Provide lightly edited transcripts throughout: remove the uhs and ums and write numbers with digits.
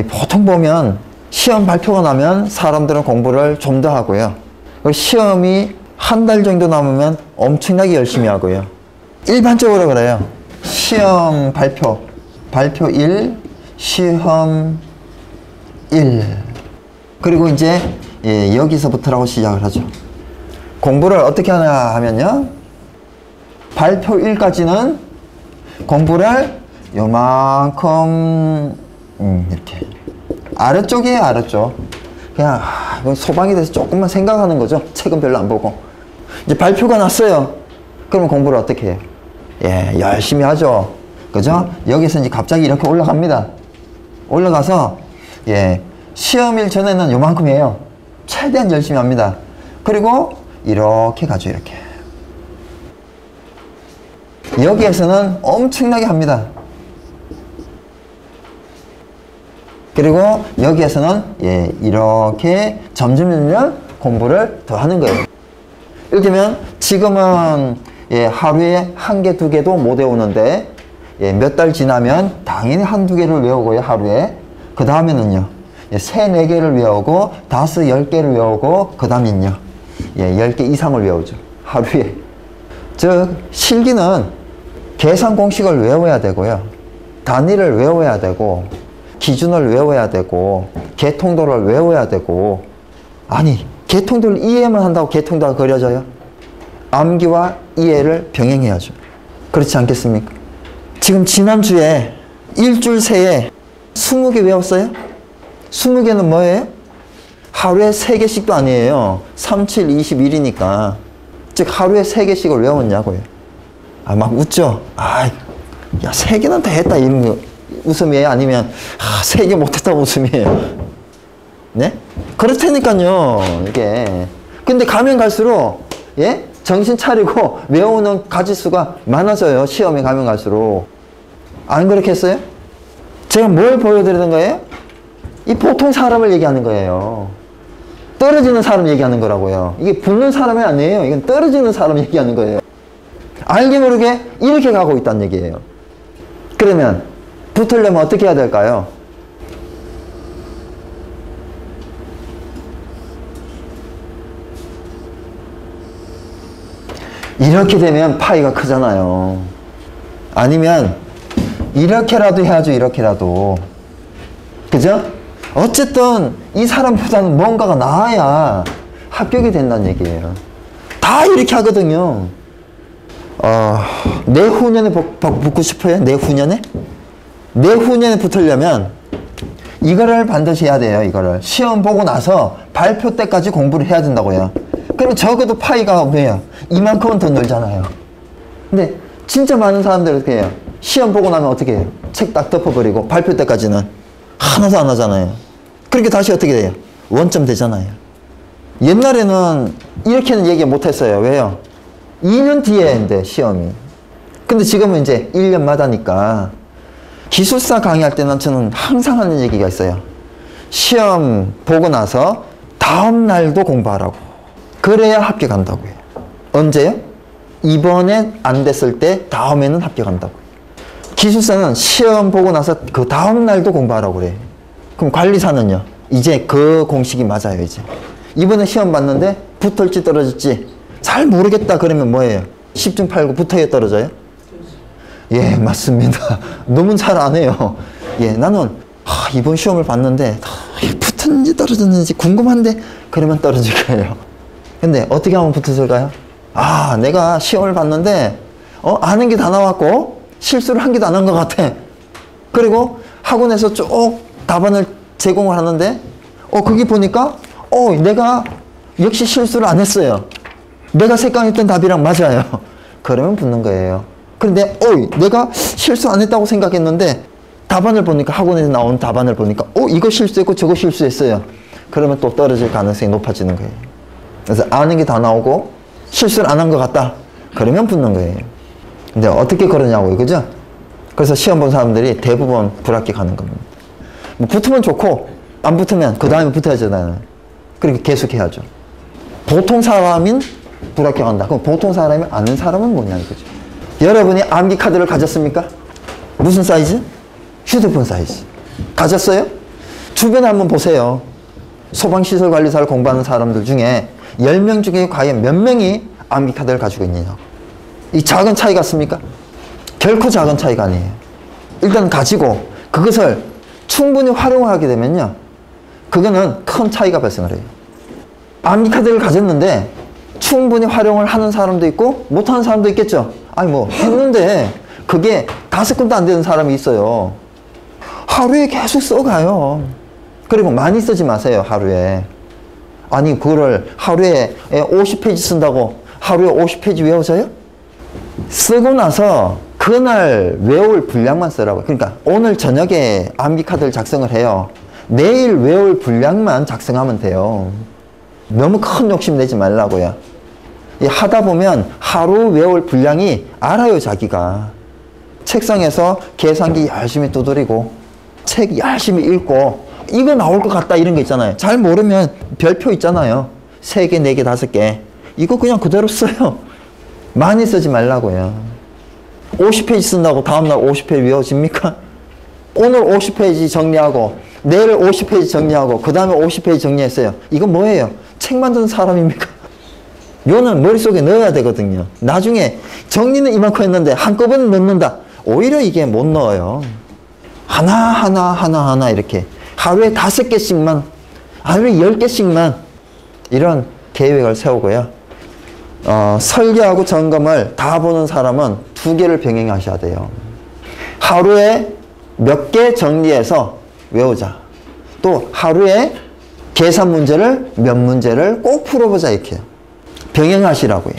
보통 보면 시험 발표가 나면 사람들은 공부를 좀 더 하고요. 그리고 시험이 한 달 정도 남으면 엄청나게 열심히 하고요. 일반적으로 그래요. 시험 발표 1, 시험 1. 그리고 이제 여기서부터라고 시작을 하죠. 공부를 어떻게 하냐 하면요. 발표 1까지는 공부를 요만큼 이렇게 아래쪽이에요. 아래쪽. 그냥 소방에 대해서 조금만 생각하는 거죠. 책은 별로 안 보고. 이제 발표가 났어요. 그러면 공부를 어떻게 해요? 예, 열심히 하죠. 그죠? 여기서 이제 갑자기 이렇게 올라갑니다. 올라가서 시험일 전에는 요만큼 해요. 최대한 열심히 합니다. 그리고 이렇게 가죠. 이렇게. 여기에서는 엄청나게 합니다. 그리고 여기에서는 이렇게 점점 공부를 더 하는 거예요. 예를 들면 지금은 하루에 1개, 2개도 못 외우는데 몇 달 지나면 당연히 1, 2개를 외우고요. 하루에. 그 다음에는요. 3, 4개를 외우고 5, 10개를 외우고 그 다음엔요. 10개 이상을 외우죠. 하루에. 즉 실기는 계산 공식을 외워야 되고요. 단위를 외워야 되고 기준을 외워야 되고 개통도를 외워야 되고 아니 개통도를 이해만 한다고 개통도가 그려져요? 암기와 이해를 병행해야죠. 그렇지 않겠습니까? 지금 지난주에 일주일 새에 20개 외웠어요? 20개는 뭐예요? 하루에 3개씩도 아니에요. 3, 7, 21이니까. 즉 하루에 3개씩을 외웠냐고요. 아, 막 웃죠? 아, 야 3개는 다 했다 이런 거 웃음이에요? 아니면 3개 못했다고 웃음이에요? 네? 그렇다니까요. 이게. 근데 가면 갈수록 정신 차리고 외우는 가지수가 많아져요. 시험에 가면 갈수록. 안 그렇겠어요? 제가 뭘 보여드리는 거예요? 이 보통 사람을 얘기하는 거예요. 떨어지는 사람 얘기하는 거라고요. 이게 붙는 사람이 아니에요. 이건 떨어지는 사람 얘기하는 거예요. 알게 모르게 이렇게 가고 있다는 얘기예요. 그러면 붙으려면 어떻게 해야 될까요? 이렇게 되면 파이가 크잖아요. 아니면 이렇게라도 해야죠. 이렇게라도. 그죠? 어쨌든 이 사람보다는 뭔가가 나아야 합격이 된다는 얘기예요. 다 이렇게 하거든요. 내후년에 붙고 싶어요? 내후년에? 내후년에 붙으려면 이거를 반드시 해야 돼요. 이거를 시험 보고 나서 발표 때까지 공부를 해야 된다고요. 그러면 적어도 파이가 뭐예요? 이만큼은 더 늘잖아요. 근데 진짜 많은 사람들은 어떻게 해요? 시험 보고 나면 어떻게 해요? 책 딱 덮어버리고 발표 때까지는 하나도 안 하잖아요. 그렇게 다시 어떻게 돼요? 원점 되잖아요. 옛날에는 이렇게는 얘기 못 했어요. 왜요? 2년 뒤에인데 시험이. 근데 지금은 이제 1년마다니까. 기술사 강의할 때는 저는 항상 하는 얘기가 있어요. 시험 보고 나서 다음 날도 공부하라고. 그래야 합격한다고요. 언제요? 이번에 안 됐을 때 다음에는 합격한다고요. 기술사는 시험 보고 나서 그 다음 날도 공부하라고 그래요. 그럼 관리사는요? 이제 그 공식이 맞아요. 이제 이번에 시험 봤는데 붙을지 떨어질지 잘 모르겠다 그러면 뭐예요? 10중 8구 붙어야 떨어져요? 예, 맞습니다. 너무 잘 안 해요. 예, 나는 이번 시험을 봤는데 붙었는지 떨어졌는지 궁금한데 그러면 떨어질 거예요. 근데 어떻게 하면 붙었을까요? 내가 시험을 봤는데 아는 게 다 나왔고 실수를 한 개도 안 한 것 같아. 그리고 학원에서 쭉 답안을 제공을 하는데 거기 보니까 내가 역시 실수를 안 했어요. 내가 생각했던 답이랑 맞아요. 그러면 붙는 거예요. 그런데 내가 실수 안 했다고 생각했는데 답안을 보니까 학원에서 나온 답안을 보니까 이거 실수했고 저거 실수했어요. 그러면 또 떨어질 가능성이 높아지는 거예요. 그래서 아는 게 다 나오고 실수를 안 한 것 같다. 그러면 붙는 거예요. 근데 어떻게 그러냐고요. 그죠? 그래서 시험 본 사람들이 대부분 불합격하는 겁니다. 뭐 붙으면 좋고 안 붙으면 그 다음에 붙어야잖아요. 그렇게 계속해야죠. 보통 사람인 불합격한다. 그럼 보통 사람이 아는 사람은 뭐냐 이거죠. 여러분이 암기 카드를 가졌습니까? 무슨 사이즈? 휴대폰 사이즈. 가졌어요? 주변에 한번 보세요. 소방시설관리사를 공부하는 사람들 중에 10명 중에 과연 몇 명이 암기카드를 가지고 있느냐. 이 작은 차이 같습니까? 결코 작은 차이가 아니에요. 일단 가지고 그것을 충분히 활용하게 되면요, 그거는 큰 차이가 발생을 해요. 암기카드를 가졌는데 충분히 활용을 하는 사람도 있고 못하는 사람도 있겠죠. 아니 뭐 했는데 그게 5건도 안 되는 사람이 있어요. 하루에 계속 써가요. 그리고 많이 쓰지 마세요. 하루에. 아니 그거를 하루에 50페이지 쓴다고 하루에 50페이지 외워져요? 쓰고 나서 그날 외울 분량만 쓰라고. 그러니까 오늘 저녁에 암기카드를 작성을 해요. 내일 외울 분량만 작성하면 돼요. 너무 큰 욕심 내지 말라고요. 하다 보면 하루 외울 분량이 알아요. 자기가 책상에서 계산기 열심히 두드리고 책 열심히 읽고 이거 나올 것 같다 이런 거 있잖아요. 잘 모르면 별표 있잖아요. 3개, 4개, 5개 이거 그냥 그대로 써요. 많이 쓰지 말라고요. 50페이지 쓴다고 다음날 50페이지 외워집니까? 오늘 50페이지 정리하고 내일 50페이지 정리하고 그 다음에 50페이지 정리했어요. 이건 뭐예요? 책 만드는 사람입니까? 요는 머릿속에 넣어야 되거든요. 나중에 정리는 이만큼 했는데 한꺼번에 넣는다. 오히려 이게 못 넣어요. 하나 이렇게 하루에 5개씩만, 하루에 10개씩만 이런 계획을 세우고요. 설계하고 점검을 다 보는 사람은 2개를 병행하셔야 돼요. 하루에 몇 개 정리해서 외우자. 또 하루에 계산 문제를 몇 문제를 꼭 풀어보자 이렇게 병행하시라고요.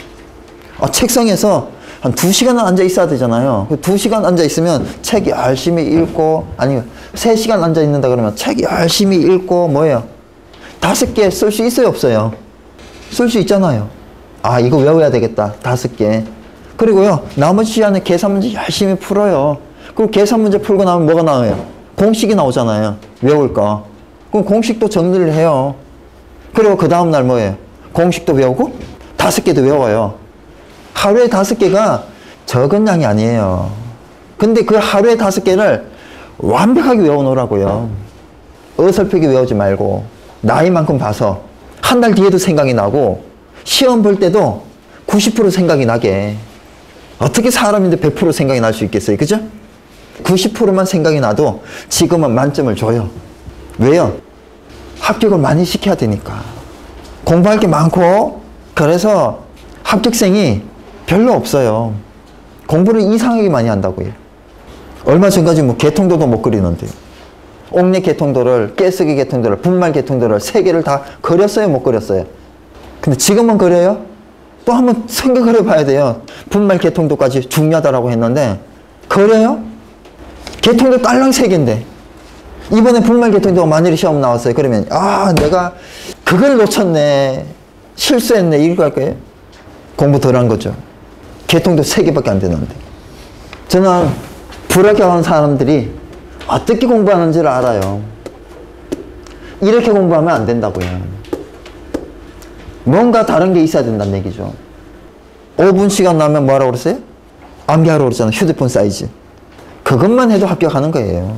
책상에서 한 2시간은 앉아 있어야 되잖아요. 2시간 앉아 있으면 책 열심히 읽고, 아니면 3시간 앉아 있는다 그러면 책 열심히 읽고 뭐예요? 5개 쓸 수 있어요 없어요? 쓸 수 있잖아요. 아 이거 외워야 되겠다. 5개. 그리고요 나머지 시간에 계산 문제 열심히 풀어요. 그럼 계산 문제 풀고 나면 뭐가 나와요? 공식이 나오잖아요. 외울 거. 그럼 공식도 정리를 해요. 그리고 그 다음날 뭐예요? 공식도 외우고 5개도 외워요. 하루에 5개가 적은 양이 아니에요. 근데 그 하루에 5개를 완벽하게 외워놓으라고요. 어설프게 외우지 말고 나이만큼 봐서 한 달 뒤에도 생각이 나고 시험 볼 때도 90% 생각이 나게. 어떻게 사람인데 100% 생각이 날 수 있겠어요? 그죠? 90%만 생각이 나도 지금은 만점을 줘요. 왜요? 합격을 많이 시켜야 되니까. 공부할 게 많고 그래서 합격생이 별로 없어요. 공부를 이상하게 많이 한다고요. 얼마 전까지 뭐 개통도도 못 그리는데요. 옥내 개통도를, 깨쓰기 개통도를, 분말 개통도를 3개를 다 그렸어요? 못 그렸어요? 근데 지금은 그려요? 또 한번 생각을 해봐야 돼요. 분말 개통도까지 중요하다라고 했는데 그려요? 개통도 딸랑 3개인데 이번에 분말 개통도가 만일에 시험 나왔어요. 그러면 아 내가 그걸 놓쳤네, 실수했네 이거 할 거예요? 공부 덜 한 거죠. 개통도 3개밖에 안 되는데. 저는 불합격한 사람들이 어떻게 공부하는지를 알아요. 이렇게 공부하면 안 된다고요. 뭔가 다른 게 있어야 된다는 얘기죠. 5분 시간 나면 뭐라고 그랬어요? 암기하라고 그랬잖아요. 휴대폰 사이즈. 그것만 해도 합격하는 거예요.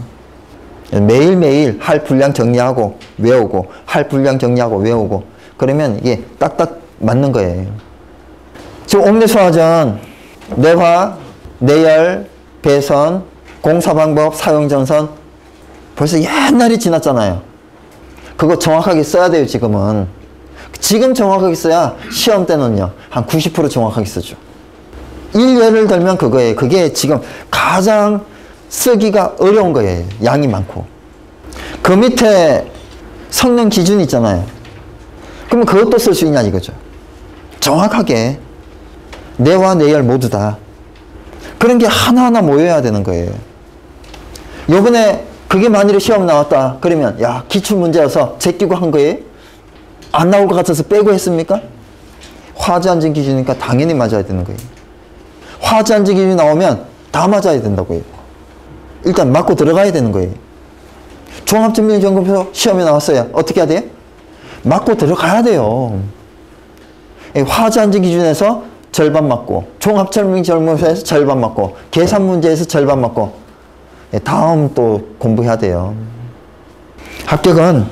매일매일 할 분량 정리하고 외우고 할 분량 정리하고 외우고 그러면 이게 딱딱 맞는 거예요. 지금 옥내수화전, 내화, 내열, 배선, 공사방법, 사용전선 벌써 옛날이 지났잖아요. 그거 정확하게 써야 돼요. 지금은. 지금 정확하게 써야 시험 때는요 한 90% 정확하게 쓰죠. 예를 들면 그거예요. 그게 지금 가장 쓰기가 어려운 거예요. 양이 많고. 그 밑에 성능 기준 있잖아요. 그러면 그것도 쓸 수 있냐 이거죠. 정확하게 내화 내열 모두 다 그런 게 하나하나 모여야 되는 거예요. 요번에 그게 만일에 시험 나왔다 그러면 야 기출문제여서 제끼고 한 거예요? 안 나올 것 같아서 빼고 했습니까? 화재 안전 기준이니까 당연히 맞아야 되는 거예요. 화재 안전 기준이 나오면 다 맞아야 된다고요. 일단 맞고 들어가야 되는 거예요. 종합전밀점검서 시험에 나왔어요. 어떻게 해야 돼요? 맞고 들어가야 돼요. 화재 안전 기준에서 절반 맞고, 종합전밀점검서에서 절반 맞고, 계산 문제에서 절반 맞고, 다음 또 공부해야 돼요. 합격은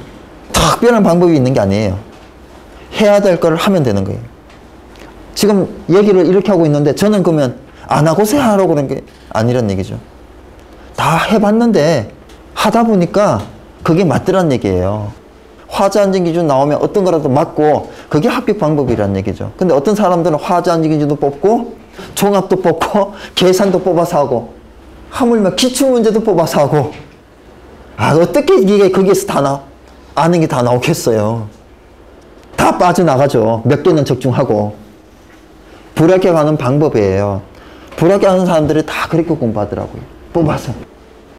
특별한 방법이 있는 게 아니에요. 해야 될 거를 하면 되는 거예요. 지금 얘기를 이렇게 하고 있는데 저는 그러면 안 하고서 하라고 그런 게 아니란 얘기죠. 다 해봤는데 하다 보니까 그게 맞더란 얘기예요. 화자 안전 기준 나오면 어떤 거라도 맞고 그게 합격 방법이란 얘기죠. 근데 어떤 사람들은 화자 안전 기준도 뽑고 종합도 뽑고 계산도 뽑아서 하고 하물며 기출문제도 뽑아서 하고 어떻게 이게 거기에서 다 아는 게 다 나오겠어요. 다 빠져나가죠. 몇 개는 적중하고. 불합격하는 방법이에요. 불합격하는 사람들이 다 그렇게 공부하더라고요. 뽑아서.